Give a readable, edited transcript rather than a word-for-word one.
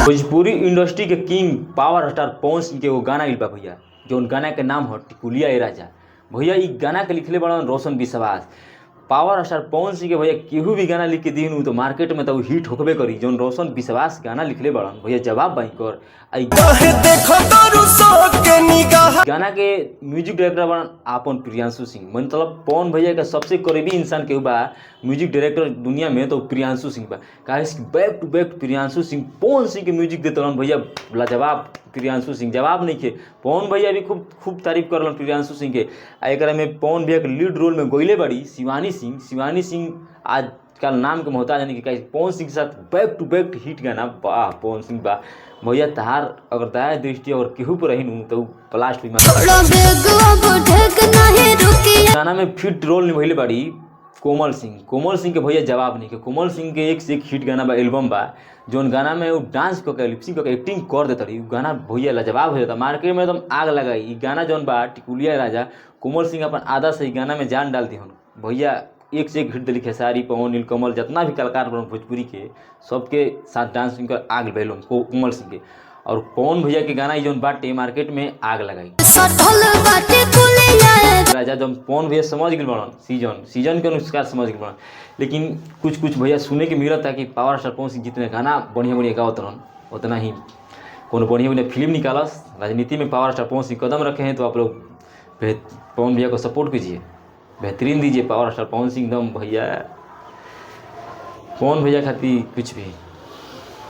Bhojpuri industry के king power star पवन सिंह के वो गाना लिखा भैया, जो गाना के नाम है टिकुलिया ए राजा। भैया ई गाना के लिखले बड़ा रोशन विश्वास। पावर स्टार पवन सिंह के भैया केहू भी गाना लिख के दी तो मार्केट में तो हिट होकबे करी। जो रोशन विश्वास गाना लिखले बड़ा भैया जवाब बाई कर गाना के म्यूजिक डायरेक्टर बना आपन प्रियांशु सिंह। मतलब पवन भैया का सबसे करीबी इंसान केहू बा म्यूजिक डायरेक्टर दुनिया में तो प्रियांशु सिंह बा। काहे back to back Priyanshu Singh Pawan Singh के म्यूजिक देते रहन भैया, लाजवाब प्रियांशु सिंह जवाब नहीं के। पवन भैया भी खूब तारीफ करलन प्रियांशु सिंह के। एकरा में पवन भैया के लीड रोल में गोइले बड़ी शिवानी सिंह। शिवानी सिंह आजकल नाम के मोहताज यानी कि पवन सिंह के साथ बैक टू बैक हिट गाना वाह पवन सिंह बा भैया। तहार अगर दया दृष्टि और केहू पर रही तो प्लास्ट भी गाना में फिट रोल निभैले बाड़ी कोमल सिंह। कोमल सिंह के भैया जवाब नहीं के। कोमल सिंह के एक से एक हिट गाना बा, एल्बम बा, जोन गाना में वो डांस करके लिपसिंग करके एक्टिंग कर देता रही। गाना भैया लाजवाब हो जाता, मार्केट में एकदम आग लगाई। गाना जौन बा टिकुलिया राजा, कोमल सिंह अपन आधा से गाना में जान डाल दी हन भैया। एक से एक हिट दिली खेसारी पवन नीलकमल जितना भी कलाकार बन भोजपुरी के सबके साथ डांस कर आग बैलो कोमल सिंह के। और पवन भैया के गाना जौन बाटे मार्केट में आग लगाई राजा। जब पवन भैया समझ गए बड़न सीजन के अनुसार समझ गए बड़न, लेकिन कुछ भैया सुने के मिलत था कि पावर स्टार पवन सिंह जितने गाना बढ़िया गावत रहन उतना ही कोनो बढ़िया फिल्म निकालस। राजनीति में पावर स्टार पवन सिंह कदम रखे हैं तो आप लोग पवन भैया को सपोर्ट कीजिए, बेहतरीन दीजिए पावर स्टार पवन सिंह। एकदम भैया पवन भैया खातिर कुछ भी।